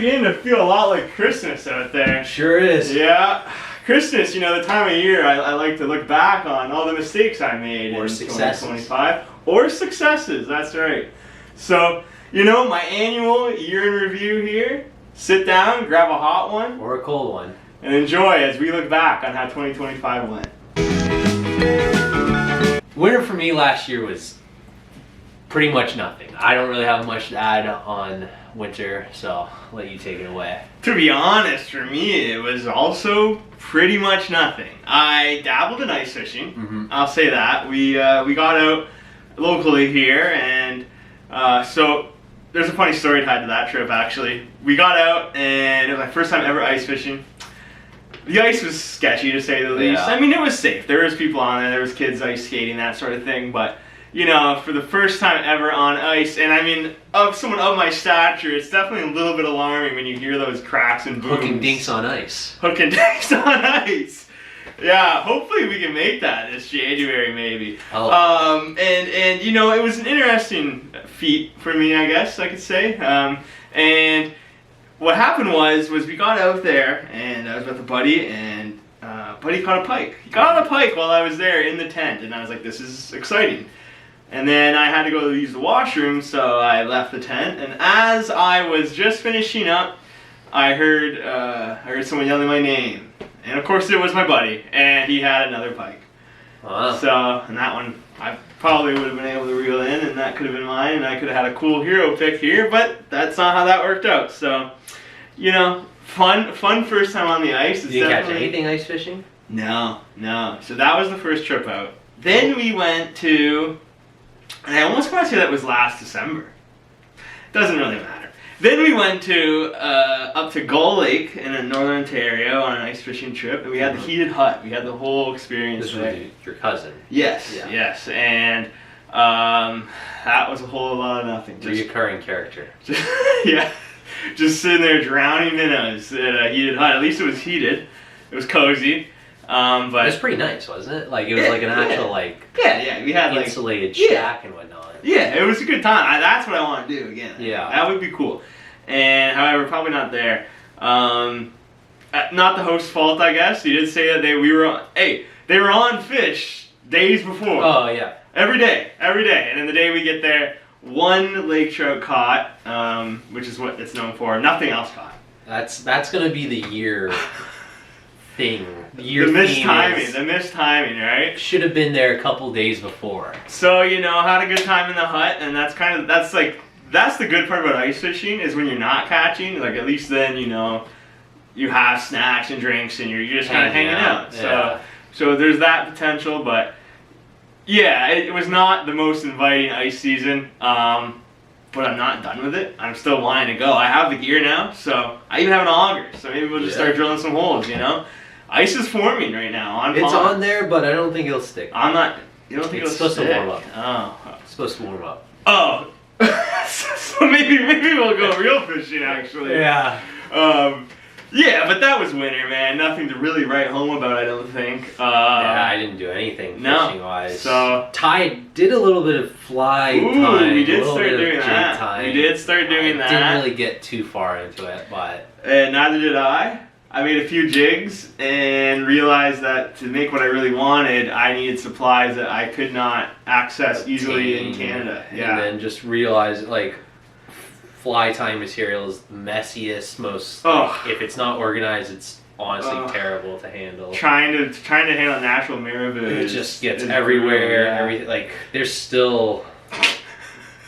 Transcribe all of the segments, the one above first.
beginning to feel a lot like Christmas out there. Sure is. Yeah. Christmas, you know, the time of year I like to look back on all the mistakes I made Or in successes. 2025. Or successes, that's right. So, you know, my annual year in review here. Sit down, grab a hot one. Or a cold one. And enjoy as we look back on how 2025 went. Winter for me last year was pretty much nothing. I don't really have much to add on winter, so I'll let you take it away. To be honest, for me, it was also pretty much nothing. I dabbled in ice fishing. I'll say that. We got out locally here, and so there's a funny story tied to that trip, actually. We got out, and it was my first time ever ice fishing. The ice was sketchy, to say the least. Yeah. I mean, it was safe. There was people on there. There was kids ice skating, that sort of thing. But, you know, for the first time ever on ice, and I mean, of someone of my stature, it's definitely a little bit alarming when you hear those cracks and booms. HookinDinks on ice. HookinDinks on ice. Yeah, hopefully we can make that this January, maybe. Oh. And you know, it was an interesting feat for me, I guess I could say. And what happened was we got out there, and I was with a buddy, and buddy caught a pike. He caught a pike while I was there in the tent, and I was like, this is exciting. And then I had to go use the washroom, so I left the tent, and as I was just finishing up, I heard someone yelling my name. And of course it was my buddy, and he had another pike. Wow. So, and that one I probably would have been able to reel in, and that could have been mine, and I could have had a cool hero pick here, but that's not how that worked out. So, you know, fun first time on the ice. Did you catch anything ice fishing? No. So that was the first trip out. Then we went to, and I almost want to say that was last December. Doesn't really matter. Then we went to up to Gull Lake in northern Ontario on an ice fishing trip, and we had the heated hut. We had the whole experience This there. was your cousin. Yes, Yeah. yes, and that was a whole lot of nothing. Reoccurring character. Yeah, just sitting there drowning minnows at a heated hut. At least it was heated. It was cozy. But it was pretty nice, wasn't it? Like it was like an actual yeah. We had insulated shack and whatnot. Yeah, it was a good time. That's what I want to do again. Yeah, that would be cool. And however, probably not there. Not the host's fault, I guess. He did say that they were on fish days before. Oh yeah. Every day, and then the day we get there, one lake trout caught, which is what it's known for. Nothing else caught. That's gonna be the year thing. The missed timing, right? Should have been there a couple days before. So, you know, had a good time in the hut, and that's the good part about ice fishing is when you're not catching, like at least then, you know, you have snacks and drinks and you're just kind of hanging out. Yeah. So there's that potential, but yeah, it was not the most inviting ice season. But I'm not done with it. I'm still wanting to go. I have the gear now, so I even have an auger. So maybe we'll just start drilling some holes, you know? Ice is forming right now. It's on there, but I don't think it'll stick. You don't think it's it'll supposed stick? to warm up. Oh. It's supposed to warm up. Oh. So maybe we'll go real fishing, actually. Yeah. Yeah, but that was winter, man. Nothing to really write home about, I don't think. Yeah, I didn't do anything fishing-wise. So Ty did a little bit of fly time. We did start doing that. Time. We did start doing that. Didn't really get too far into it, but... And neither did I. I made a few jigs and realized that to make what I really wanted, I needed supplies that I could not access easily in Canada. Yeah. And then just realized, like, fly tying material is the messiest, most... if it's not organized, it's honestly terrible to handle. Trying to handle natural marabou. It just gets everywhere. Yeah. Everything, like, there's still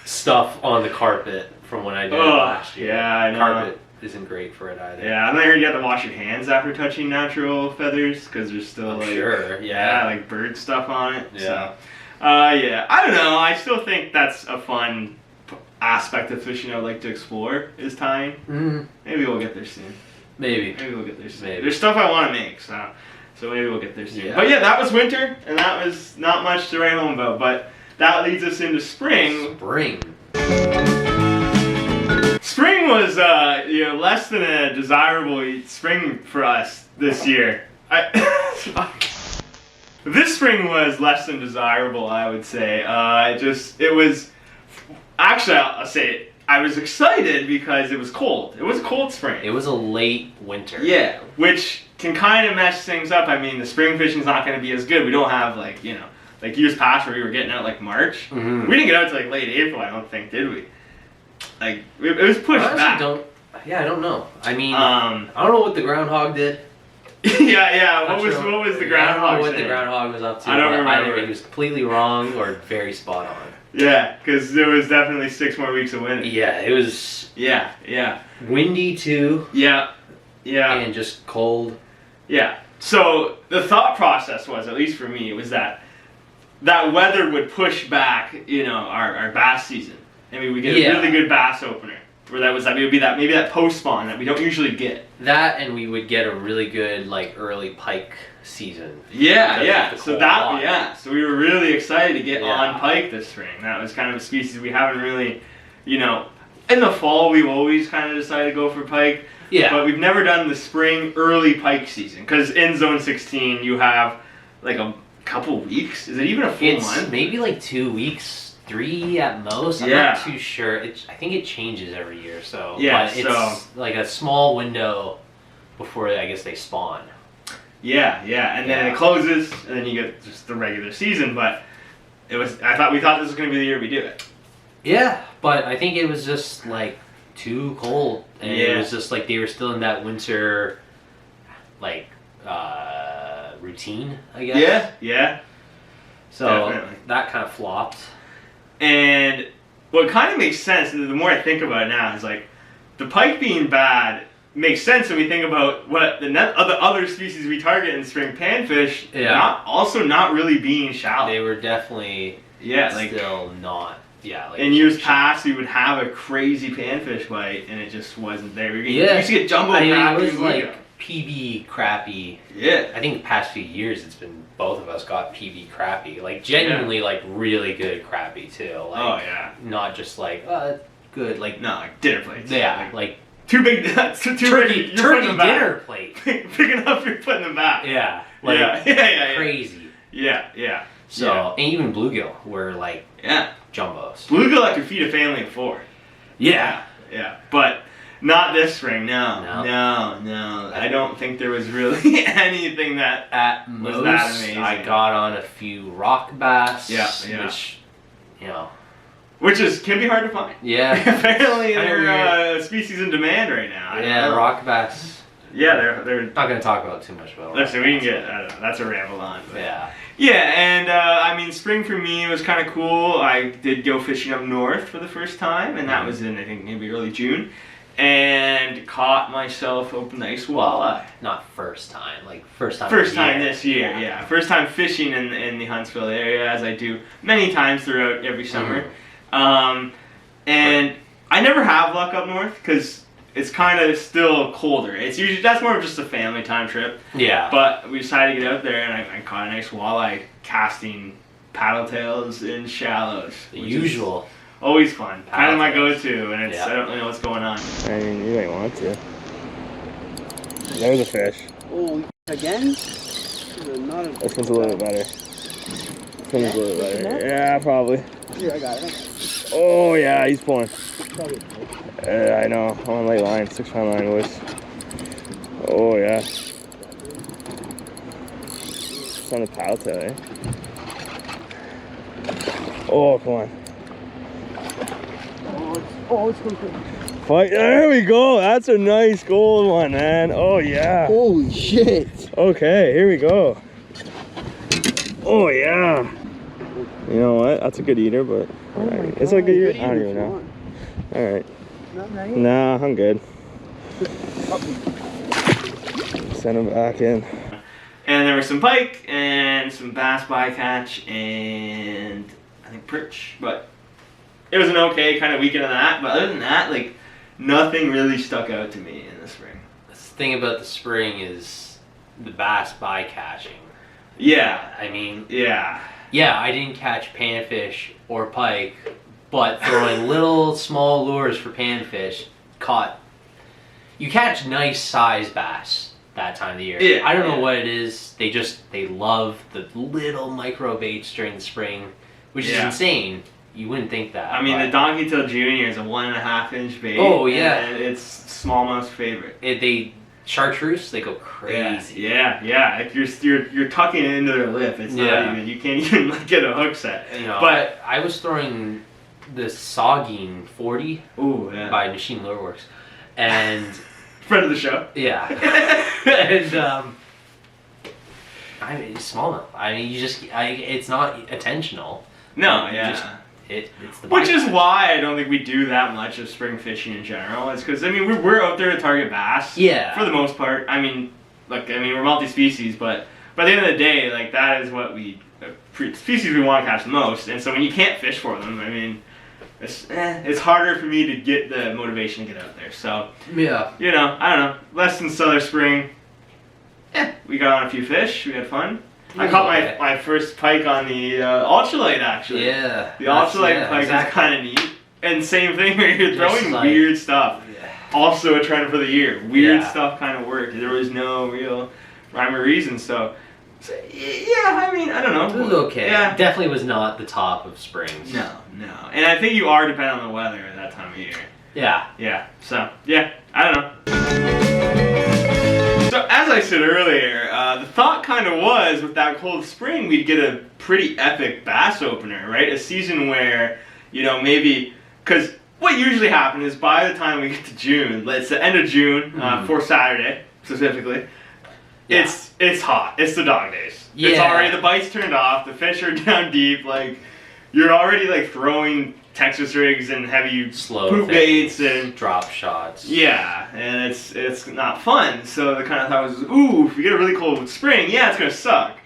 stuff on the carpet from when I did it last year. Yeah, I know. Carpet isn't great for it either. Yeah, and I heard you have to wash your hands after touching natural feathers because there's still like bird stuff on it. Yeah. So, yeah, I don't know. I still think that's a fun aspect of fishing I'd like to explore is tying. Maybe we'll get there soon. Maybe we'll get there soon. Maybe. There's stuff I want to make, so maybe we'll get there soon. Yeah. But yeah, that was winter, and that was not much to write home about. But that leads us into spring. Spring was, less than a desirable spring for us this year. This spring was less than desirable, I would say. It was, actually, I'll say it, I was excited because it was cold. It was a cold spring. It was a late winter. Yeah, which can kind of mess things up. I mean, the spring fishing's not going to be as good. We don't have like years past where we were getting out like March. Mm-hmm. We didn't get out to like late April, I don't think, did we? Like it was pushed back. I don't know. I mean, I don't know what the groundhog did. yeah. What was the groundhog? I don't know what the groundhog was up to. I don't remember. Either he was completely wrong or very spot on. Yeah, because there was definitely 6 more weeks of winter. Yeah, it was. Yeah. Windy too. Yeah. And just cold. Yeah. So the thought process was, at least for me, was that weather would push back, our bass season. I mean, we get a really good bass opener. Where that would be that post spawn that we don't usually get. That, and we would get a really good like early pike season. Yeah. So we were really excited to get on pike this spring. That was kind of a species we haven't really, in the fall we've always kind of decided to go for pike. Yeah. But we've never done the spring early pike season because in Zone 16 you have like a couple weeks. Is it even a full month? Maybe like 2 weeks. 3 at most. I'm not too sure. I think it changes every year. So but it's like a small window before I guess they spawn. Yeah, and then it closes, and then you get just the regular season. But we thought this was going to be the year we do it. Yeah, but I think it was just like too cold, and it was just like they were still in that winter like routine, I guess. Yeah. So definitely. That kind of flopped. And what kind of makes sense, the more I think about it now, is like the pike being bad makes sense when we think about what the other species we target in spring panfish. Not really being shallow. They were definitely still not. Yeah. Like in years past, we would have a crazy panfish bite, and it just wasn't there. We used to get jumbo crappie. It was like PB crappie. Yeah. I think the past few years it's been both of us got PB crappie. Like genuinely like really good crappie too. Like, not just like good like like dinner plates. Yeah, like too big. Turkey dinner plate. Big enough you're putting them back. Yeah. Like, yeah. Crazy. Yeah. So and even bluegill were like jumbos. Bluegill that could feed a family of 4. Yeah. But not this spring, no. I don't think there was really anything that at was most, that amazing. I got on a few rock bass. Yeah. Which can be hard to find. Yeah. Apparently they're a species in demand right now. Rock bass. Yeah, they're not going to talk about too much about. Listen, we can get. I don't know. That's a ramble on. But. Yeah, and I mean, spring for me was kind of cool. I did go fishing up north for the first time, and that was in I think maybe early June. And caught myself a nice walleye. Not first time, first time. First time this year, yeah. First time fishing in the Huntsville area, as I do many times throughout every summer. And I never have luck up north because it's kind of still colder. That's more of just a family time trip. Yeah. But we decided to get out there, and I caught a nice walleye casting paddle tails in shallows. The usual. Always fun. Kind of my go-to, and I don't really know what's going on. I mean, you might want to. There's a fish. Oh, again? This one's a little bit better. This one's a little bit better. Yeah, probably. Here, I got it. Oh, yeah, he's pulling. I know. I'm on late line. 6-pound line, boys. Oh, yeah. It's on the paddle tail, eh? Oh, come on. It's going to fight. There we go. That's a nice gold one, man. Oh, yeah. Holy shit. Okay, here we go. Oh, yeah. You know what? That's a good eater, but... It's a good eater? I don't even know. Alright. Nah, I'm good. Send him back in. And there was some pike, and some bass bycatch, and I think perch, but... It was an okay kind of weekend of that, but other than that, nothing really stuck out to me in the spring. The thing about the spring is the bass bycatching. Yeah. I mean... Yeah, I didn't catch panfish or pike, but throwing little small lures for panfish, you catch nice size bass that time of the year. Yeah, I don't know what it is. They love the little micro baits during the spring, which is insane. You wouldn't think that. I mean, the Donkey Tail Junior is a 1.5 inch bait. Oh yeah, and it's smallmouth's favorite. They chartreuse, they go crazy. Yeah. If you're tucking it into their lip, it's not even. You can't even like, get a hook set. You know, but I was throwing the Saugeen 40 by Machine Lure Works, and friend of the show. Yeah, and I mean, smallmouth. I mean, it's not intentional. No, It's the which is why I don't think we do that much of spring fishing in general. It's because, I mean, we're out there to target bass. Yeah. For the most part. I mean, we're multi-species, but by the end of the day, like, that is what species we want to catch the most. And so when you can't fish for them, I mean, it's harder for me to get the motivation to get out there. So, yeah. You know, I don't know. Less than stellar spring. We got on a few fish. We had fun. I caught my first pike on the ultralight, actually. Yeah. The ultralight pike is kind of neat. And same thing where you're throwing weird stuff. Yeah. Also a trend for the year. Weird stuff kind of worked. There was no real rhyme or reason. So yeah, I mean, I don't know. It was okay. Yeah. Definitely was not the top of springs. No. And I think you are dependent on the weather at that time of year. Yeah. Yeah. So, yeah, I don't know. So, as I said earlier, the thought kind of was with that cold spring, we'd get a pretty epic bass opener, right? A season where, you know, maybe, because what usually happens is by the time we get to June, it's the end of June, for Saturday specifically, it's hot. It's the dog days. Yeah. It's already, the bite's turned off, the fish are down deep, like, you're already, like, throwing Texas rigs and heavy slow poop baits and drop shots. Yeah, and it's not fun. So the kind of thought was, ooh, if we get a really cold spring, it's gonna suck,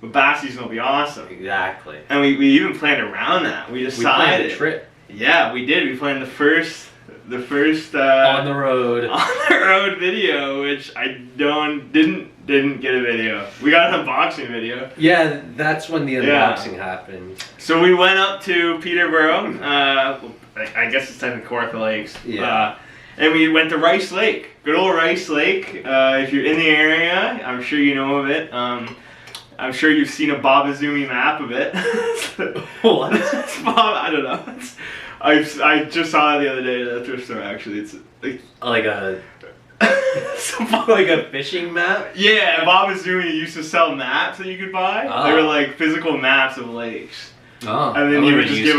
but bass season will be awesome. Exactly. And we even planned around that. We decided. We planned a trip. Yeah, we did. We planned the first on the road video, which I didn't get a video. We got an unboxing video. Yeah, that's when the unboxing happened. So we went up to Peterborough. I guess it's technically Kawartha Lakes. Yeah. And we went to Rice Lake. Good old Rice Lake. If you're in the area, I'm sure you know of it. I'm sure you've seen a Babazoomi map of it. What? I don't know. I just saw it the other day at a thrift store. Actually, it's like a like a fishing map. Yeah, Babazoomi used to sell maps that you could buy. Oh. They were like physical maps of lakes. Oh, and then he would just give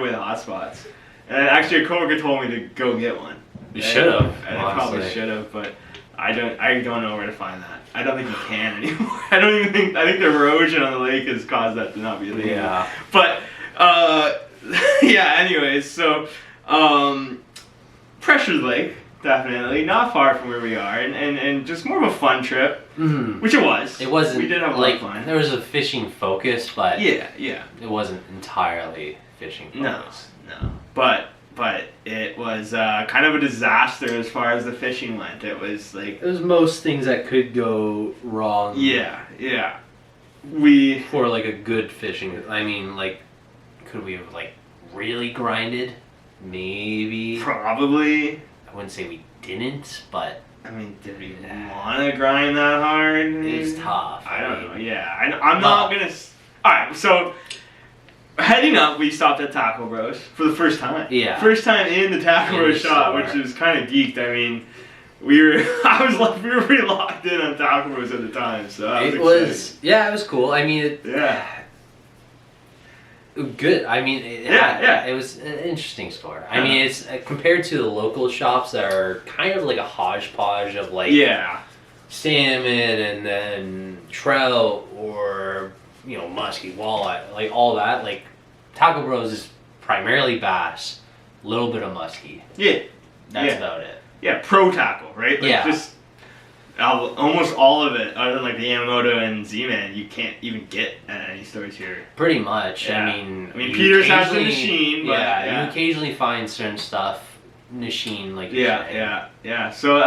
away the hot spots. And actually, a coworker told me to go get one. You should have. And I probably should have, but I don't know where to find that. I don't think you can anymore. I think the erosion on the lake has caused that to not be legal. Yeah. But anyways, so Pressured Lake, definitely not far from where we are, and just more of a fun trip, which it was. It wasn't. We did have a lot of fun. There was a fishing focus, but yeah, it wasn't entirely fishing focus. No. But it was kind of a disaster as far as the fishing went. It was like... It was most things that could go wrong. Yeah. For like a good fishing... I mean, like, could we have like really grinded? Maybe. Probably. I wouldn't say we didn't, but... I mean, did we want to grind that hard? It was tough. I don't know. Yeah. I'm not going to... Alright, so... Heading up, we stopped at Taco Bros for the first time. Yeah. First time in the Taco Bros shop, which is kind of geeked. I mean, we were pretty locked in on Taco Bros at the time, so it was cool. I mean, good. I mean, it was an interesting store. I mean, it's compared to the local shops that are kind of like a hodgepodge of like salmon and then trout or musky, walleye, like all that. Like Taco Bros is primarily bass, a little bit of musky. Yeah, that's about it. Yeah, pro tackle, right? Like just almost all of it, other than like the Yamamoto and Z-Man, you can't even get at any stores here. Pretty much. Yeah. I mean, Peters has the machine, but you occasionally find certain stuff machine like yeah. So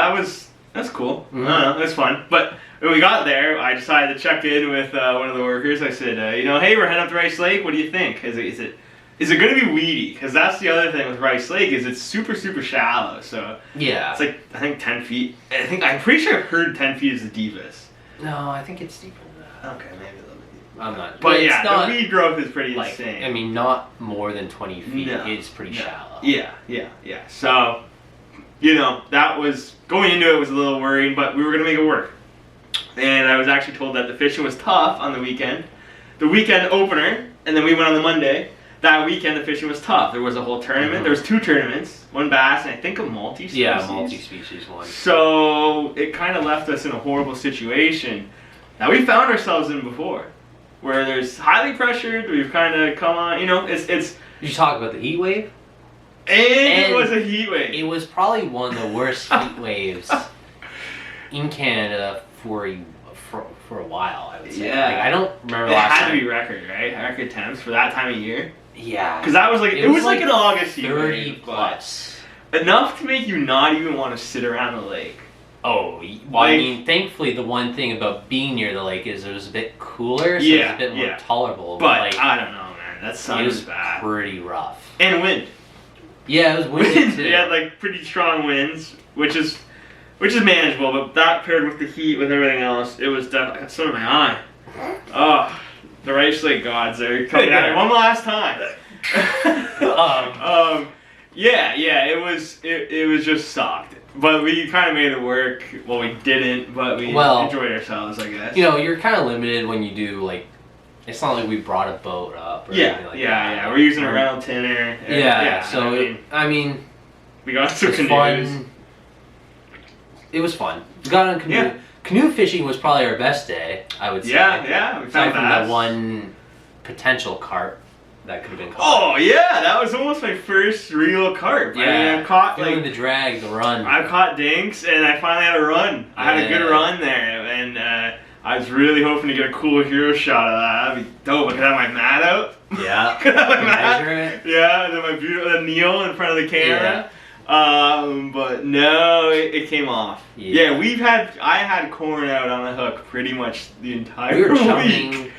that's cool. Mm-hmm. I don't know, that's fun. But when we got there, I decided to check in with one of the workers. I said, hey, we're heading up to Rice Lake. What do you think? Is it going to be weedy? Because that's the other thing with Rice Lake is it's super, super shallow. So it's like, I think 10 feet. I'm pretty sure I've heard 10 feet is the deepest. No, I think it's deeper than that. Okay, maybe a little bit deeper. I'm not. But yeah, not, the weed growth is pretty like, insane. I mean, not more than 20 feet. It's pretty shallow. Yeah. So, you know, that was, going into it was a little worrying, but we were going to make it work. And I was actually told that the fishing was tough on the weekend. The weekend opener, and then we went on the Monday. That weekend, the fishing was tough. There was a whole tournament. Mm-hmm. There was 2 tournaments, one bass and I think a multi-species. Yeah, multi-species one. So it kind of left us in a horrible situation that we found ourselves in before, where there's highly pressured. We've kind of come on. You know, it's. Did you talk about the heat wave? And it was a heat wave. It was probably one of the worst heat waves in Canada for a while, I would say. Yeah. Like, I don't remember it last had time. to be record, right? Record temps for that time of year. Yeah. Because that was like, it was like an August heat 30 wave, plus. Enough to make you not even want to sit around the lake. Oh, well, I mean, thankfully the one thing about being near the lake is it was a bit cooler, so it was a bit more tolerable. But like, I don't know, man. That sun was bad. Pretty rough. And wind. Yeah, it was windy too. Yeah, like pretty strong winds, which is manageable, but that paired with the heat, with everything else, it was definitely, I got sun in my eye. Oh, the Rice Lake gods are coming at it one last time. It was just sucked. But we kind of made it work. Well, we didn't, but we enjoyed ourselves, I guess. You know, you're kind of limited when you do, like, it's not like we brought a boat up or anything like that. Yeah. We're using a rental tinner. I mean, we got some canoes. It was fun. We got on canoe. Yeah. Canoe fishing was probably our best day, I would say. Yeah. We found that one potential carp that could have been caught. Oh yeah, that was almost my first real carp. Yeah, I mean, I caught feeling the drag, the run. I caught dinks, and I finally had a run. I had a good run there, and I was really hoping to get a cool hero shot of that. That'd be dope. I could have my mat out. Yeah. Could have my mat. Measure it. Yeah, and then my beautiful Neil in front of the camera. Yeah. But no, it came off. Yeah, I had corn out on the hook pretty much the entire week.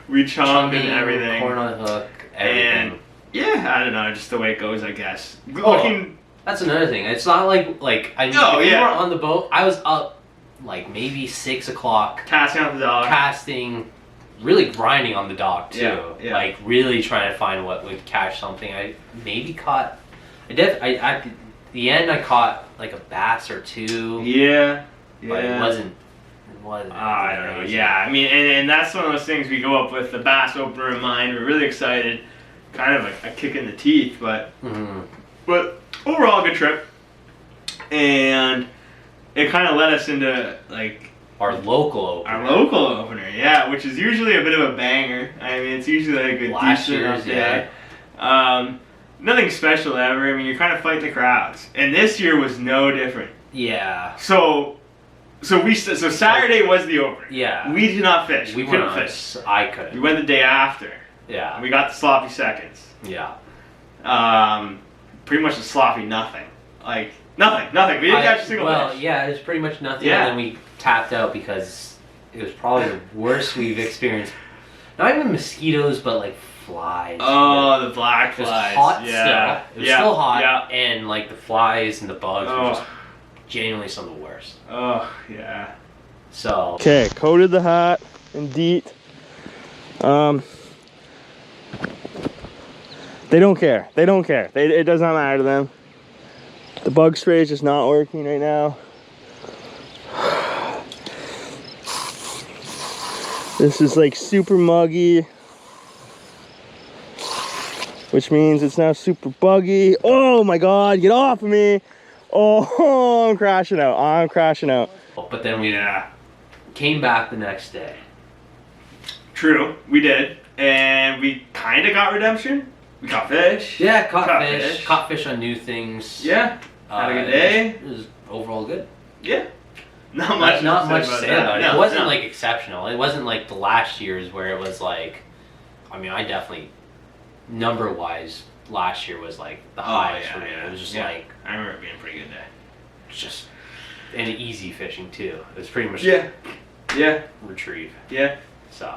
We chummed and everything. Corn on the hook, everything. And yeah, I don't know, just the way it goes, I guess. That's another thing. It's not like I mean, if we were on the boat, I was up like maybe 6 o'clock. Casting out the dock. Casting, really grinding on the dock too. Yeah. Like really trying to find what would catch something. I maybe caught. At the end, I caught like a bass or 2. Yeah. But it wasn't. I don't know. Yeah, I mean, and that's one of those things we go up with the bass opener in mind. We're really excited. Kind of a kick in the teeth, but overall, a good trip. And it kind of led us into like our local opener. Yeah, which is usually a bit of a banger. I mean, it's usually like a decent up there. Nothing special ever. I mean, you're kind of fighting the crowds, and this year was no different. Yeah. So Saturday was the opener. Yeah. We did not fish. We couldn't fish. I couldn't. We went the day after. Yeah. And we got the sloppy seconds. Yeah. Pretty much a sloppy nothing. Like nothing. We didn't catch a single fish. Well, yeah, it was pretty much nothing. Yeah. And then we tapped out because it was probably the worst we've experienced. Not even mosquitoes, but like flies. Oh, the black flies. It was hot still. It was still hot. Yeah. And like the flies and the bugs were just genuinely some of the worst. Oh, yeah. So. Okay, coated the hat in DEET. They don't care. It does not matter to them. The bug spray is just not working right now. This is like super muggy, which means it's now super buggy. Oh my God, get off of me. Oh, I'm crashing out. But then we came back the next day. True, we did. And we kind of got redemption. We caught fish. Yeah, caught fish. Caught fish on new things. Yeah, had a good day. It was overall good. Yeah. Not much to say about it. It wasn't like exceptional. It wasn't like the last year's where it was like, I mean, I definitely, number-wise, last year was like the highest for me. It was just like, I remember it being a pretty good day. Just, and easy fishing too. It was pretty much retrieve. Yeah. So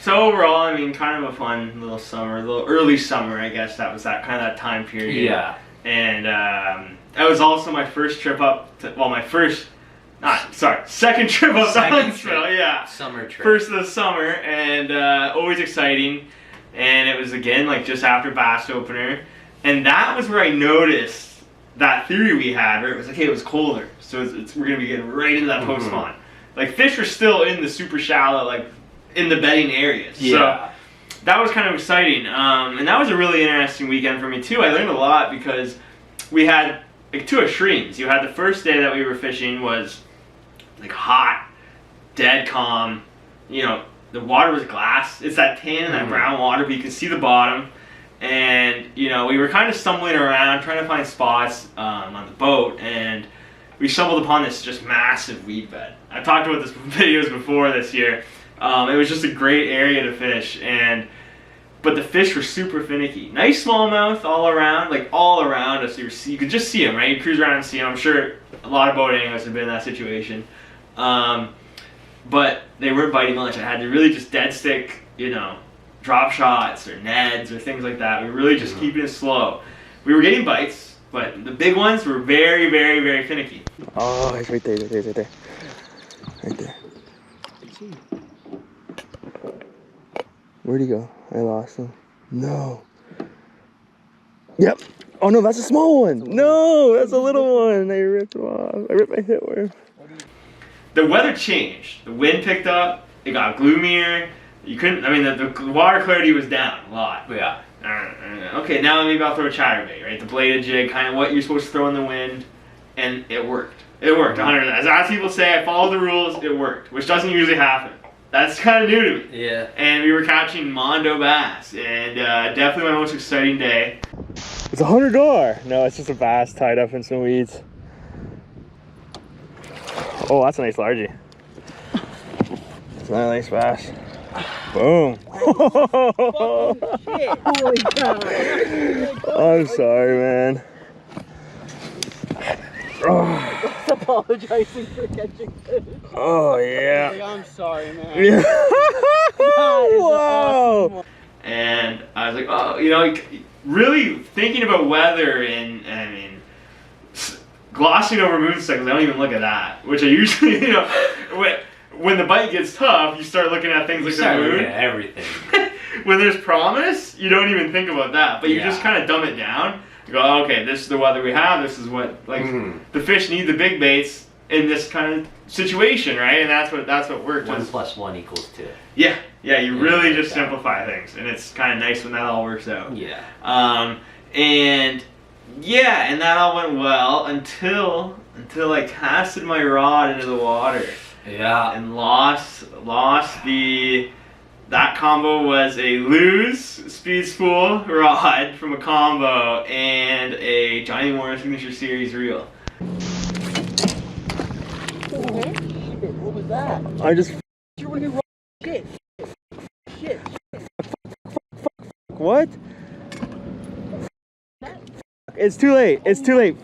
overall, I mean, kind of a fun little summer, a little early summer, I guess. That was that kind of that time period. Yeah. And that was also my first trip up to, well, my first Second trip up to Huntsville, yeah. Summer trip. First of the summer, and always exciting. And it was again like just after Bass Opener, and that was where I noticed that theory we had, where it was like, hey, it was colder, so we're gonna be getting right into that post spawn. Like fish are still in the super shallow, like in the bedding areas. Yeah. So that was kind of exciting, and that was a really interesting weekend for me too. I learned a lot because we had like two extremes. You had the first day that we were fishing was like hot, dead calm, you know, the water was glass. It's that tan and that brown water, but you can see the bottom. And, you know, we were kind of stumbling around trying to find spots on the boat, and we stumbled upon this just massive weed bed. I've talked about this videos before this year. It was just a great area to fish, but the fish were super finicky. Nice smallmouth all around, like all around us. You could just see them, right? You cruise around and see them. I'm sure a lot of boat anglers have been in that situation. But they weren't biting much. I had to really just dead stick, you know, drop shots or Neds or things like that. We were really just keeping it slow. We were getting bites, but the big ones were very, very, very finicky. Oh, it's right there, right there, right there. Right there. Where'd he go? I lost him. No. Yep. Oh no, that's a small one. No, that's a little one. I ripped him off. I ripped my hitworm. The weather changed. The wind picked up. It got gloomier. You couldn't, I mean, the water clarity was down a lot. Yeah. Okay, now maybe I'll throw a chatterbait, right? The bladed jig, kind of what you're supposed to throw in the wind. And it worked. It worked, 100%. As people say, I followed the rules, it worked. Which doesn't usually happen. That's kind of new to me. Yeah. And we were catching Mondo bass. And definitely my most exciting day. It's a $100. No, it's just a bass tied up in some weeds. Oh, that's a nice largie. It's not a nice bass. Boom. Oh, shit. Holy cow. I'm sorry, man. Oh. Apologizing for catching fish. Oh, yeah. Like, I'm sorry, man. Yeah. Whoa. Awesome. And I was like, oh, you know, really thinking about weather and I mean, glossing over moon cycles, I don't even look at that, which I usually, you know, when the bite gets tough, you start looking at things like the moon. Looking at everything. When there's promise, you don't even think about that, but you just kind of dumb it down. You go, oh, okay, this is the weather we have, this is what, like, the fish need the big baits in this kind of situation, right? And that's what worked. 1 + 1 = 2. Yeah, you really just simplify things, and it's kind of nice when that all works out. Yeah. And that all went well until I casted my rod into the water. Yeah. And lost that combo was a loose speed spool rod from a combo and a Johnny Warner Signature Series reel. What was that? I just. You're running wrong. Shit. What? It's too late. It's too late.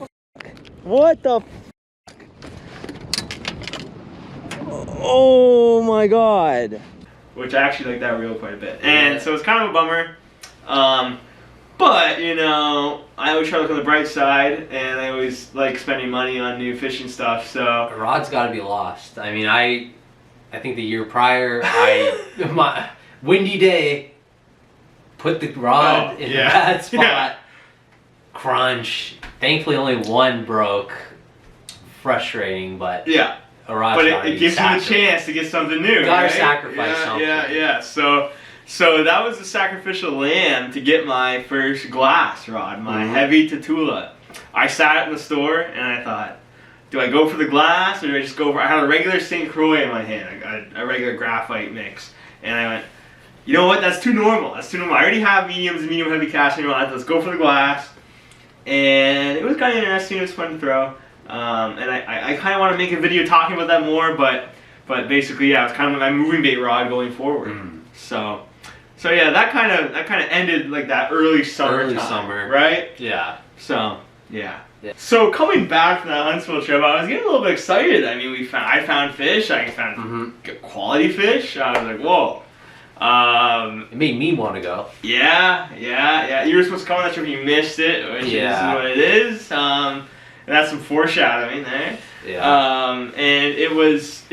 What the? Oh my god. Which I actually like that reel quite a bit. And so it's kind of a bummer. But, you know, I always try to look on the bright side, and I always like spending money on new fishing stuff, so. A rod's got to be lost. I mean, I think the year prior, my windy day, put the rod in a bad spot, crunch. Thankfully, only one broke. Frustrating, but a rod. But it gives you a chance to get something new. Gotta sacrifice something. Yeah. So that was the sacrificial lamb to get my first glass rod, my heavy Tatula. I sat in the store and I thought, do I go for the glass or do I just go for? I had a regular St. Croix in my hand, I got a regular graphite mix, and I went, you know what? That's too normal. I already have mediums and medium heavy casting rods. Let's go for the glass. And it was kind of interesting. It was fun to throw. And I kind of want to make a video talking about that more, but basically, it's kind of my moving bait rod going forward. So yeah, that kind of ended like that early summer, right? Yeah. So yeah. So coming back from that Huntsville trip, I was getting a little bit excited. I mean, I found fish. I found quality fish. I was like, whoa. It made me want to go. Yeah. You were supposed to come on that trip, you missed it, which is what it is. And that's some foreshadowing there. Yeah. And it was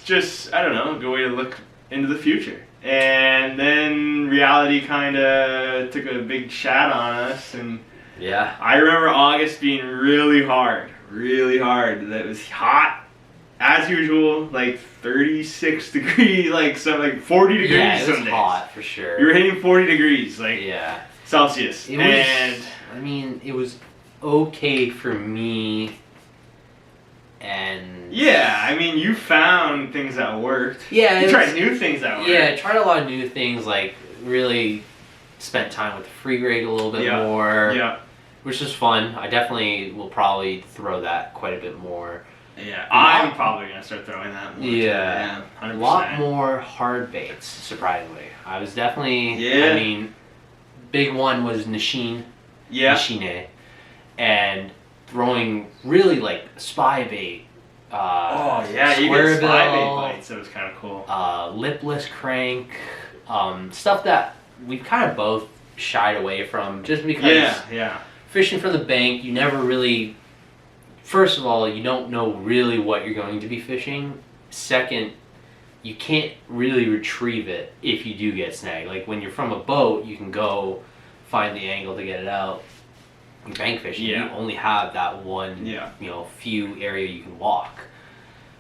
just, I don't know, a good way to look into the future. And then reality kind of took a big shot on us, and yeah, I remember August being really hard. That was hot as usual, like 36 degrees, like 40 degrees. Yeah, it was some days. hot for sure. You were hitting 40 degrees, like Celsius. It was okay for me. And yeah, I mean, you found things that worked. Yeah, you tried new things that worked. Yeah, I tried a lot of new things. Like really spent time with the free rig a little bit more. Yeah, which is fun. I definitely will probably throw that quite a bit more. Yeah, I'm probably gonna start throwing that more. Yeah, 100%. A lot more hard baits. Surprisingly, I was definitely. I mean, big one was Nishine. Yeah. Nishine, and throwing really like spy bait. You get spy bait bites. That was kind of cool. Lipless crank, stuff that we kind of both shied away from just because. Fishing from the bank, you never really. First of all, you don't know really what you're going to be fishing. Second, you can't really retrieve it if you do get snagged. Like when you're from a boat, you can go find the angle to get it out. In bank fishing, you only have that one, few area you can walk.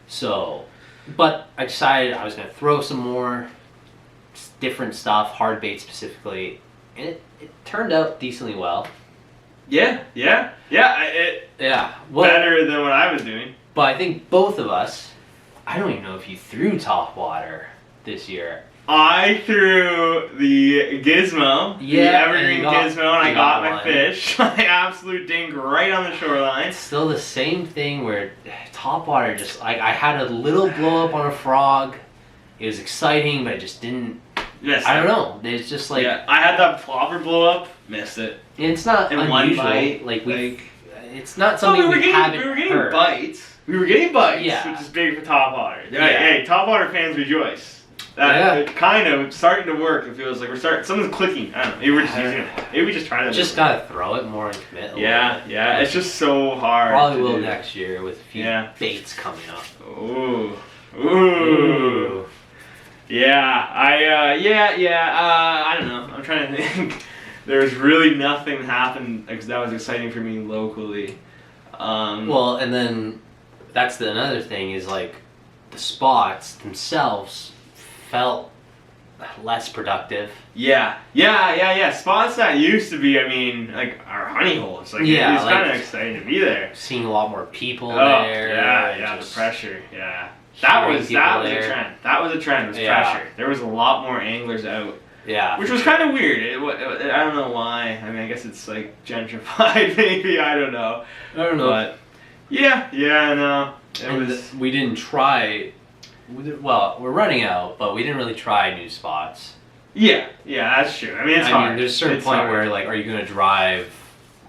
So, but I decided I was going to throw some more different stuff, hard bait specifically, and it turned out decently well. Yeah. Well, better than what I was doing. But I think both of us, I don't even know if you threw top water this year. I threw the gizmo, the evergreen gizmo, and I got my fish. My absolute dink right on the shoreline. It's still the same thing where top water just, like, I had a little blow up on a frog. It was exciting, but it just didn't. I don't know. It's just like I had that flopper blow up, missed it. It's not in unusual. One bite, it's not something we haven't We were getting heard. bites. Which is big for top water. Hey, top water fans rejoice. It kind of starting to work. It feels like something's clicking. I don't know. Maybe we're just using it. Maybe we just try to. Just gotta throw it more and commit. Yeah. It's just so hard. Probably will next year with a few baits coming up. Ooh. Yeah. I don't know. I'm trying to think. There's really nothing happened that was exciting for me locally. Well, and then that's another thing is like the spots themselves felt less productive. Yeah. Spots that used to be, I mean, like our honey holes. Like, it was kind of exciting to be there. Seeing a lot more people there. Yeah, the pressure. Yeah. That was a trend. That was a trend. Was pressure. There was a lot more anglers out. Yeah. Which was kind of weird. I don't know why. I mean, I guess it's like gentrified, maybe. I don't know. But no. We didn't try. Well, we're running out, but we didn't really try new spots. Yeah, that's true. I mean, it's hard. There's a certain point where, like, are you going to drive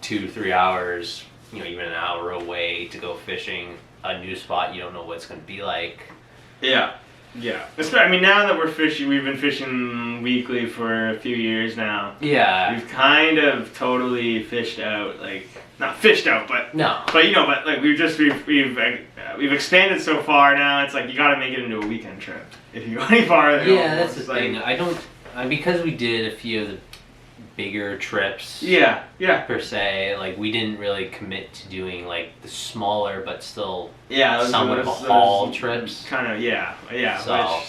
2-3 hours, even an hour away to go fishing a new spot you don't know what it's going to be like? Yeah. I mean, now that we've been fishing weekly for a few years now. Yeah. We've kind of totally fished out, like, not fished out, but no. But like we've expanded so far now. It's like you got to make it into a weekend trip if you go any farther. Yeah, that's the thing. Because we did a few of the bigger trips. Yeah. Per se, like we didn't really commit to doing like the smaller but still somewhat of a haul trips. Kind of yeah.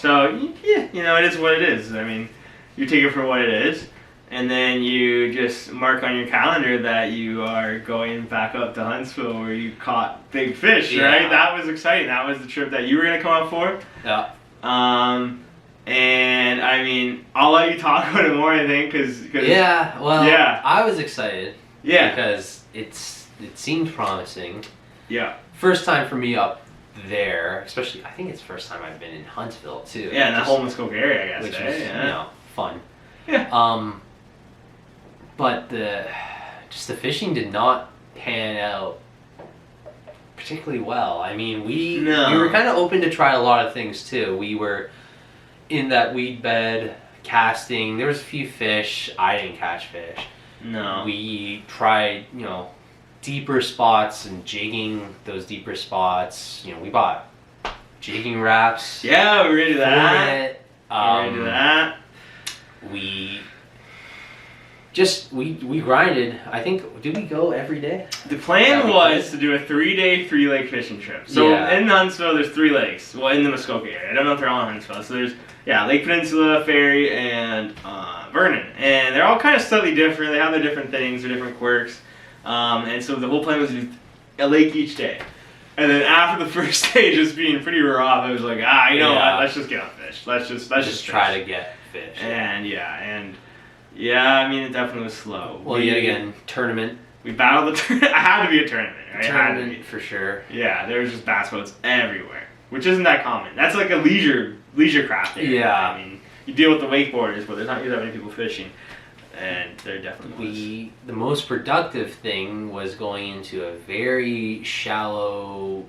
So it is what it is. I mean, you take it for what it is. And then you just mark on your calendar that you are going back up to Huntsville where you caught big fish, right? That was exciting. That was the trip that you were going to come up for. Yeah. And I mean, I'll let you talk about it more, I think, because I was excited. Yeah. Because it seemed promising. Yeah. First time for me up there, especially, I think it's the first time I've been in Huntsville, too. Yeah, in the whole Muskoka area, I guess. Which was, fun. Yeah. But the fishing did not pan out particularly well. I mean, we were kind of open to try a lot of things too. We were in that weed bed casting. There was a few fish. I didn't catch fish. No. We tried, deeper spots and jigging those deeper spots. You know, we bought jigging wraps. Yeah, we were into that. We were into that. We grinded. I think, did we go every day? The plan was to do a 3-day, 3-leg fishing trip. So in Huntsville, there's 3 lakes. Well, in the Muskoka area. I don't know if they're all in Huntsville. So there's, Lake Peninsula, Ferry, and Vernon. And they're all kind of slightly different. They have their different things, their different quirks. And so the whole plan was to do a lake each day. And then after the first day just being pretty rough, I was like, you know what, let's just get on fish. Let's just try to get fish. And I mean, it definitely was slow. Well, yet again, tournament. We battled the tournament. It had to be a tournament, right? Tournament for sure. Yeah, there was just bass boats everywhere, which isn't that common. That's like a leisure craft area. Yeah. I mean, you deal with the wakeboarders, but there's not that many people fishing. And there definitely was. The most productive thing was going into a very shallow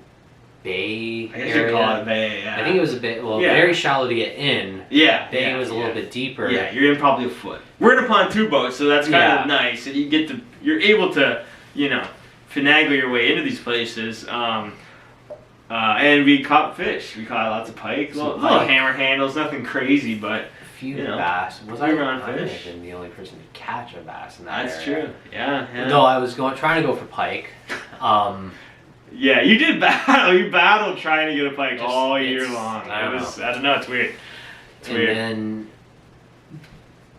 bay I guess area. you call it a bay, yeah. I think it was a bit, very shallow to get in. Yeah. Bay was a little bit deeper. Yeah, you're in probably a foot. We're in a pontoon boat, so that's kind of nice. And you're able to, finagle your way into these places. And we caught fish. We caught lots of pike, little hammer handles, nothing crazy, but few bass. I might have been the only person to catch a bass in that That's area. true. Yeah. Though I was trying to go for pike. Yeah, you did battle. You battled trying to get a pike all year long. I don't know. It's weird. Then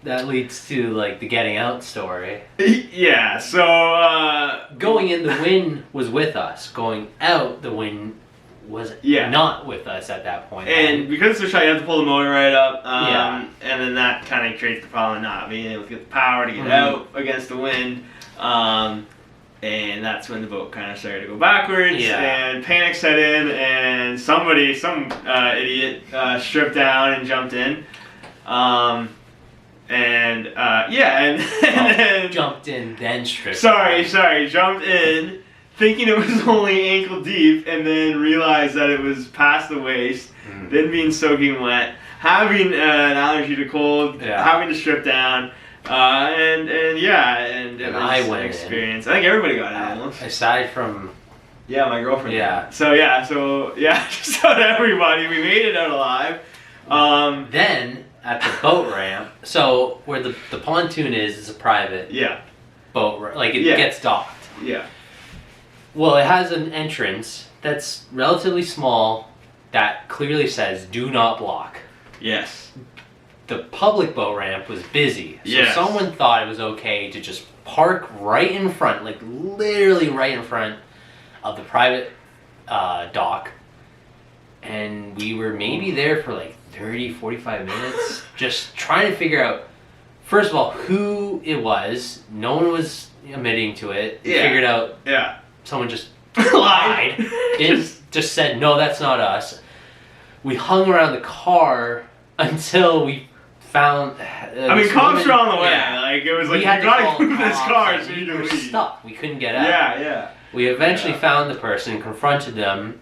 that leads to the getting out story. Yeah. So going in, the wind was with us. Going out, the wind was not with us at that point. And because it's so shy, you have to pull the motor right up. And then that kind of creates the problem of not being able to get the power to get out against the wind. And that's when the boat kind of started to go backwards, and panic set in, and some idiot stripped down and jumped in. Jumped in, then stripped. Sorry, jumped in, thinking it was only ankle deep, and then realized that it was past the waist, then being soaking wet, having an allergy to cold, having to strip down. And it was an experience. I think everybody got out. Aside from my girlfriend. Yeah. So just about everybody, we made it out alive. Then at the boat ramp, so where the pontoon is a private boat, it gets docked. Yeah. Well, it has an entrance that's relatively small that clearly says "Do not block." Yes. The public boat ramp was busy, so someone thought it was okay to just park right in front, literally right in front of the private dock, and we were maybe there for 30, 45 minutes, just trying to figure out, first of all, who it was. No one was admitting to it. We figured out someone just lied. Just said, no, that's not us. We hung around the car until we found. Cops were on the way. Yeah. It was you gotta move this car, so you were stuck. We couldn't get out. Yeah. We eventually found the person, confronted them.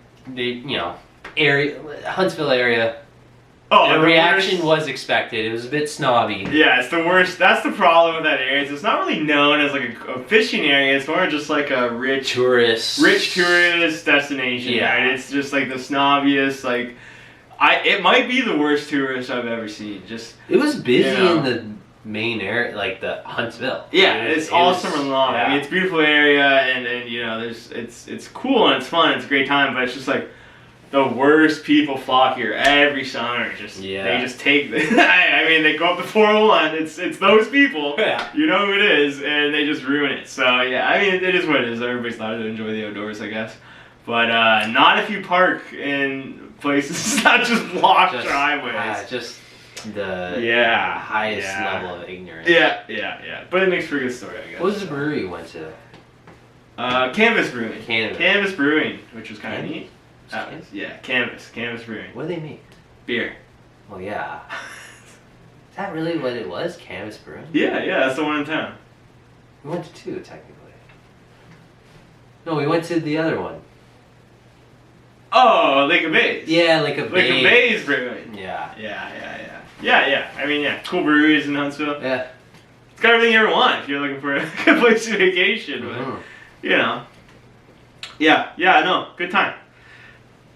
Huntsville area. The reaction was expected. It was a bit snobby. Yeah, it's the worst. That's the problem with that area. It's not really known as a fishing area. It's more just a rich tourist destination. Yeah. Right? It's just the snobbiest. It might be the worst tourist I've ever seen. It was busy in the main area, the Huntsville. Yeah, it's all summer long. Yeah. I mean, it's a beautiful area, and it's cool and it's fun. It's a great time, but it's just the worst people flock here every summer. They just take. They go up the 401. It's those people. Yeah. You know who it is, and they just ruin it. So it is what it is. Everybody's allowed to enjoy the outdoors, I guess. But not if you park in places that just block driveways. Just the highest level of ignorance. Yeah. But it makes for a good story, I guess. What was the brewery you went to? Canvas Brewing. Canvas Brewing, which was kind of neat. Canvas Brewing. What do they make? Beer. Well, yeah. Is that really what it was? Canvas Brewing? Yeah, that's the one in town. We went to 2, technically. No, we went to the other one. Oh, Lake of Bays. Yeah, Lake of Bays. Lake of Bays Brewing. Yeah. Yeah. Cool breweries in Huntsville. Yeah. It's got everything you ever want if you're looking for a good place to vacation. you know. Yeah, no, good time.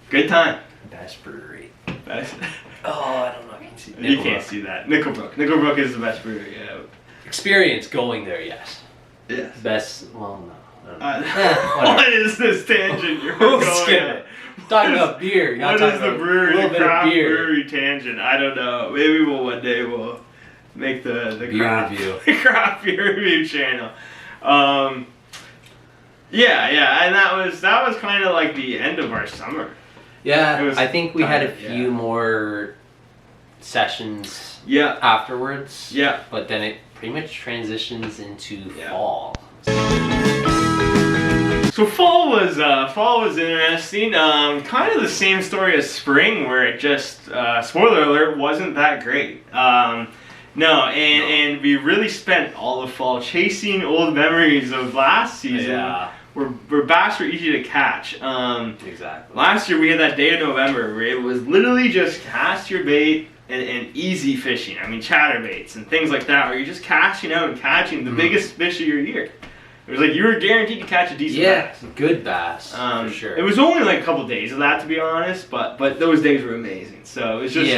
Good time. Best brewery. Best. Oh, I don't know if you can see. You can't see that. Nickelbrook. Nickelbrook is the best brewery. Yeah. Experience going there, yes. Yes. Best. Well, no. What is this tangent you're going on? Talking about beer. What is the brewery, the craft brewery tangent? I don't know. Maybe one day we'll make the beer craft review. The craft beer review channel. Yeah, and that was kind of like the end of our summer. Yeah, I think we had a few more sessions. Yeah. Afterwards. Yeah. But then it pretty much transitions into fall. So fall was interesting. Kind of the same story as spring, where it just spoiler alert wasn't that great. And we really spent all of fall chasing old memories of last season. Yeah. Where bass were easy to catch. Exactly. Last year we had that day in November where it was literally just cast your bait and easy fishing. I mean, chatterbaits and things like that, where you're just casting out and catching the biggest fish of your year. It was like you were guaranteed to catch a decent bass. Good bass, for sure. It was only like a couple days of that, to be honest, but those days were amazing. So it was just,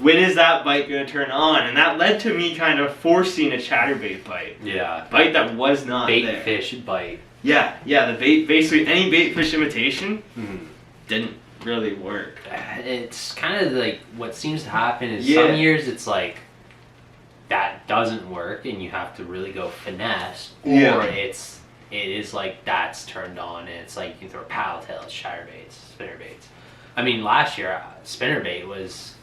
when is that bite going to turn on? And that led to me kind of forcing a chatterbait bite. Yeah. Bite that was not bait there. Fish bite. Yeah, the bait, basically any bait fish imitation didn't really work. It's kind of like what seems to happen is some years it's like that doesn't work and you have to really go finesse, or it is like that's turned on and it's like you can throw paddle tails, chatterbaits, spinnerbaits. I mean, last year spinnerbait was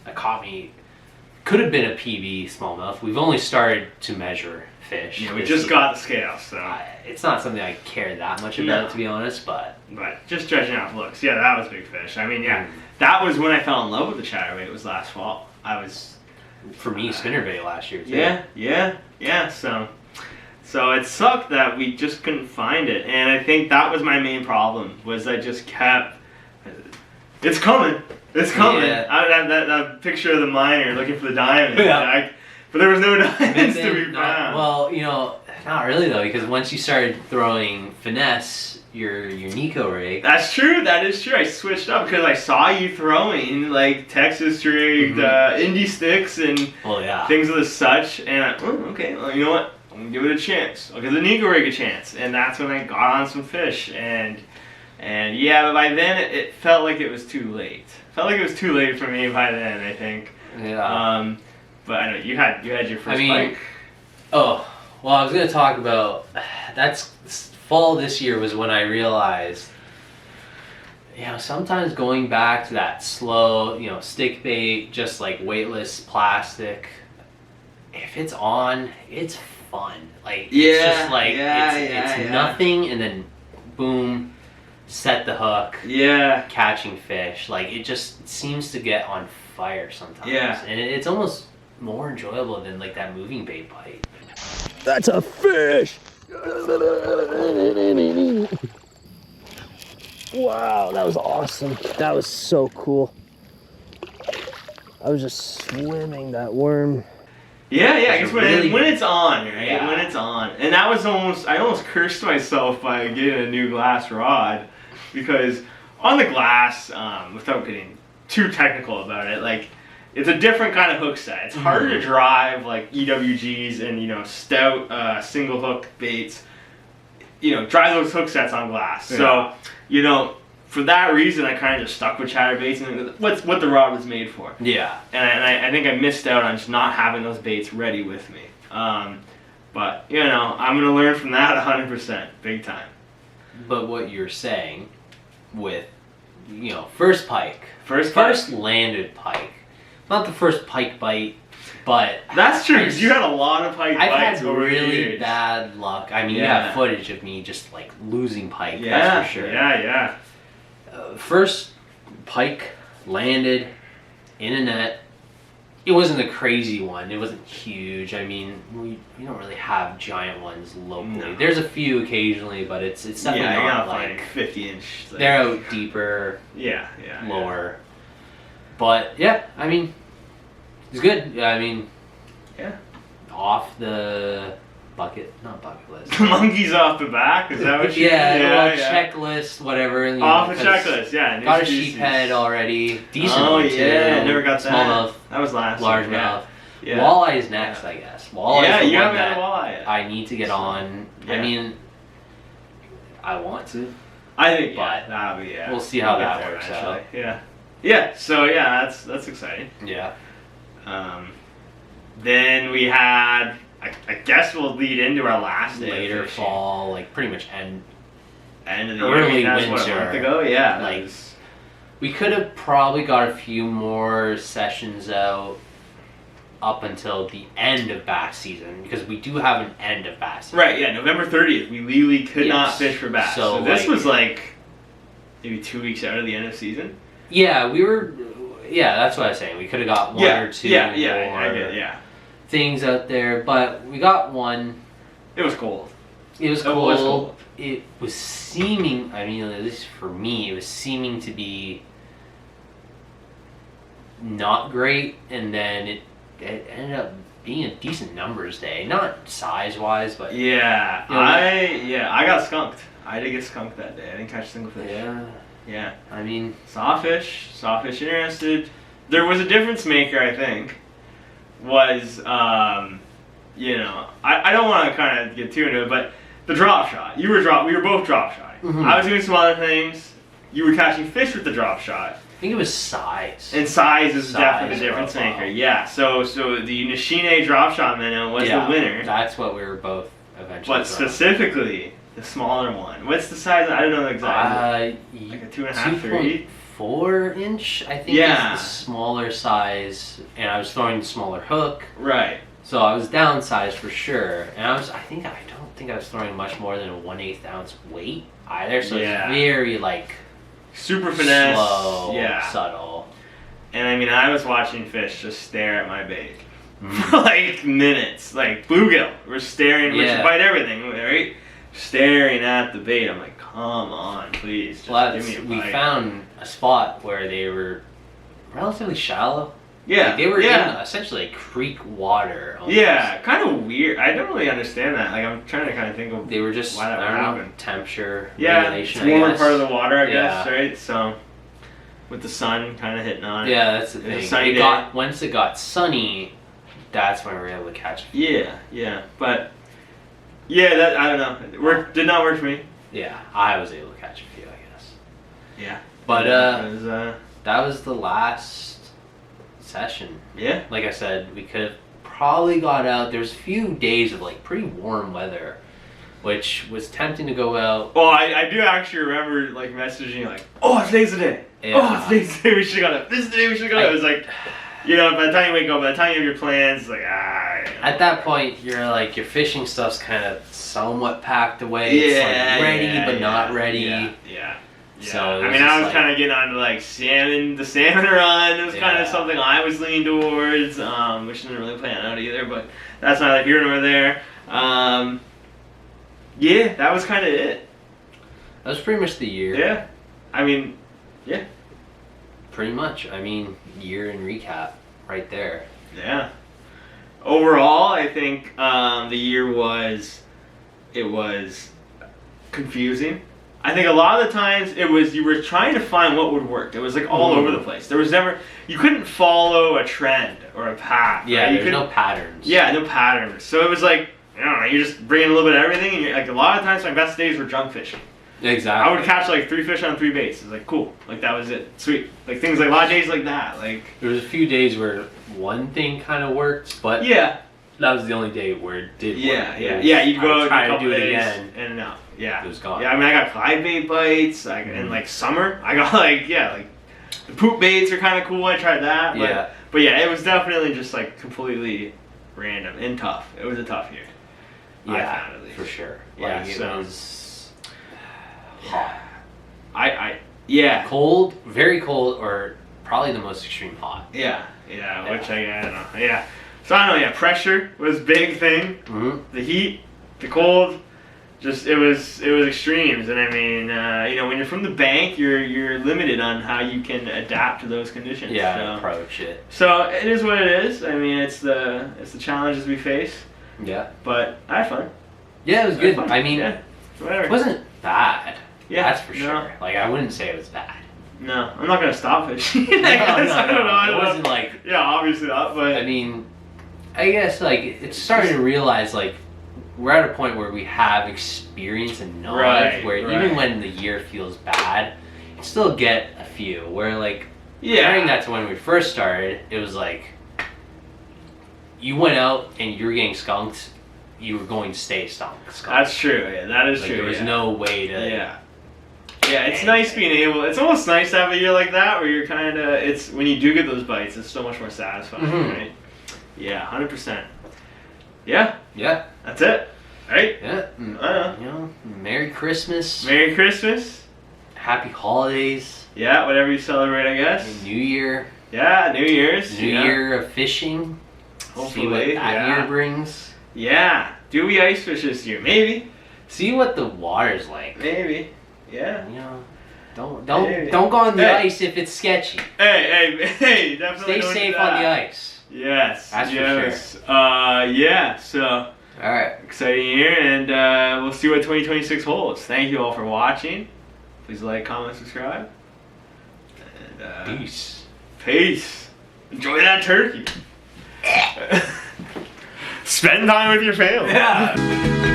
could have been a PB smallmouth. We've only started to measure fish. Yeah, we just got the scale, so it's not something I care that much about, to be honest. But just judging off looks, that was big fish. I mean, that was when I fell in love with the chatterbait. Was last fall. For me, spinnerbait last year too. Yeah. So it sucked that we just couldn't find it, and I think that was my main problem. Was I just kept. It's coming. Yeah. I have that picture of the miner looking for the diamond. Yeah. But there was no diamonds to be found. Well, not really though, because once you started throwing finesse, your Nico rig. That's true. That is true. I switched up because I saw you throwing like Texas rigged indie sticks and things of the such, and okay, well, you know what? I'm gonna give it a chance. I'll give the Nico rig a chance, and that's when I got on some fish, and but by then it felt like it was too late. Felt like it was too late for me by then, I think. Yeah. But I know you had your first bite. Oh, well, I was gonna talk about that's fall this year was when I realized, sometimes going back to that slow, stick bait, just like weightless plastic. If it's on, it's fun. Like it's just like it's nothing, and then boom. Set the hook. Catching fish. Like it just seems to get on fire sometimes. And it's almost more enjoyable than like that moving bait bite. That's a fish! Wow, that was awesome. That was so cool. I was just swimming that worm. I guess when it's on, right? When it's on. And that was I almost cursed myself by getting a new glass rod. Because on the glass, without getting too technical about it, like it's a different kind of hook set. It's harder to drive like EWGs and stout single hook baits. Drive those hook sets on glass. So for that reason, I kind of just stuck with chatterbaits and what the rod was made for. Yeah. And I think I missed out on just not having those baits ready with me. But I'm gonna learn from that 100%, big time. But what you're saying with, first landed pike, not the first pike bite, but that's true because you had a lot of pike bites. I've had really bad luck. I mean, you have footage of me just like losing pike. That's for sure. First pike landed in a net. It wasn't a crazy one. It wasn't huge. I mean, we don't really have giant ones locally. No. There's a few occasionally, but it's definitely not like 50-inch. Like, they're out deeper. Lower. But I mean, it's good. I mean, off the not bucket list. Monkeys off the back, is that what you checklist, whatever. And, off the checklist, yeah. Got a sheephead already. Decent Oh, one, yeah, too. never got Small that. mouth. That was last large year, mouth. Yeah. Walleye is next, I guess. Walleye is the you one haven't had that a walleye yet. I need to get on. Yeah. I mean, I want to. I think, but that'll be, we'll see how that works eventually. out. Yeah. Yeah, so yeah, that's exciting. Yeah. Then we had, I guess we'll lead into our last day later of fishing. fall, like pretty much end of the early year. That's winter. What, a month ago? Yeah. Like, we could have probably got a few more sessions out up until the end of bass season, because we do have an end of bass season. Right, yeah, November 30th. We legally could not fish for bass. So this was like maybe 2 weeks out of the end of season. Yeah, that's what I was saying. We could have got one or two more things out there, but we got one. It was cold. It was cold. It was seeming, I mean, at least for me, it was seeming to be not great, and then it ended up being a decent numbers day. Not size-wise, but... Yeah, you know, I got skunked. I did get skunked that day. I didn't catch a single fish. Yeah. I mean... Sawfish interested. There was a difference maker, I think, was, you know, I don't want to kind of get too into it, but the drop shot. We were both drop shotting. Mm-hmm. I was doing some other things. You were catching fish with the drop shot. I think it was size. And size is definitely the difference maker. Yeah. So the Nishine drop shot minnow was the winner. That's what we were both eventually. But specifically the smaller one. What's the size? I don't know the exact. Like a 2.5, 3. 4-inch, I think, is the smaller size, and I was throwing the smaller hook. Right. So I was downsized for sure, and I don't think I was throwing much more than a 1/8 ounce weight either. So it's very like super finesse, slow, subtle. And I mean, I was watching fish just stare at my bait for like minutes, like bluegill. We're staring, which bite everything, right? Staring at the bait. I'm like, come on, please, just give me a bite. We found a spot where they were relatively shallow. Yeah, like they were in essentially creek water. Almost. Yeah, kind of weird. I don't really understand that. Like, I'm trying to kind of think of they were just why that would happen. Temperature it's regulation. warmer part of the water, I guess, right? So with the sun kind of hitting on it. Yeah, that's the thing. Once it got sunny, that's when we were able to catch a few. Yeah, but that I don't know. Did not work for me. Yeah, I was able to catch a few, I guess. Yeah, but that was the last session. Yeah, like I said, we could have probably got out. There's a few days of like pretty warm weather, which was tempting to go out. Well, I do actually remember like messaging you like, oh, today's the day. Oh, today's the day. We should have got out. This is the day we should have got out. It was like, you know, by the time you wake up, by the time you have your plans, it's like, At that point, you're like, your fishing stuff's kind of somewhat packed away. It's like ready, but not ready. Yeah. So I mean, I was kind of getting on to like the salmon run. It was kind of something I was leaning towards, which didn't really plan out either, but that's neither here nor there. Yeah, that was kind of it. That was pretty much the year. Yeah. I mean, yeah. Pretty much. I mean, year in recap right there. Yeah. Overall, I think the year was confusing. I think a lot of the times it was you were trying to find what would work. It was like all over the place. There was never, you couldn't follow a trend or a path. Yeah, right? there's no patterns. Yeah, no patterns. So it was like, I don't know, you're just bringing a little bit of everything. And you're, like a lot of times my best days were junk fishing. Exactly. I would catch like 3 fish on 3 baits. It's like, cool. Like that was it. Sweet. Like things like a lot of days like that. Like there was a few days where one thing kind of worked, but that was the only day where it did work. Yeah, you'd go out try to do it again. And no. Yeah. It was gone. Yeah, I mean, I got Clyde bait bites. In like summer, I got like the poop baits are kind of cool. I tried that. But yeah, it was definitely just like completely random and tough. It was a tough year. Yeah, I found, at least. for sure. Yeah, like, it was hot. Cold, very cold, or probably the most extreme hot. Yeah, which I don't know. Yeah. So I don't know, pressure was a big thing. Mm-hmm. The heat, the cold, just it was extremes. And I mean, when you're from the bank, you're limited on how you can adapt to those conditions. Yeah, approach it. So it is what it is. I mean, it's the challenges we face. Yeah. But I had fun. Yeah, it was good. I mean, whatever. It wasn't bad. Yeah, that's for sure. Like, I wouldn't say it was bad. No, I'm not gonna stop it. I don't know. It wasn't like. Yeah, obviously not. But I mean, I guess like it's starting to realize like we're at a point where we have experience and knowledge where even when the year feels bad, you still get a few. Where like comparing that to when we first started, it was like you went out and you were getting skunked. You were going to stay skunked. That's true. Yeah, that is true. There was no way to. Yeah, it's nice being able. It's almost nice to have a year like that where you're kind of. It's when you do get those bites, it's so much more satisfying, right? Yeah, 100%. Yeah. Yeah. That's it. Right? Yeah. I know. You know, Merry Christmas. Merry Christmas. Happy holidays. Yeah, whatever you celebrate, I guess. New Year. Yeah, New Year's. New Year of fishing. Hopefully, see what that year brings. Yeah. Do we ice fish this year? Maybe. See what the water's like. Maybe. Yeah. You know, don't go on the ice if it's sketchy. Hey, definitely. Stay safe on the ice. Yes. That's for sure. Yeah. So. All right. Exciting year, and we'll see what 2026 holds. Thank you all for watching. Please like, comment, subscribe. And, peace. Peace. Enjoy that turkey. Spend time with your family. Yeah.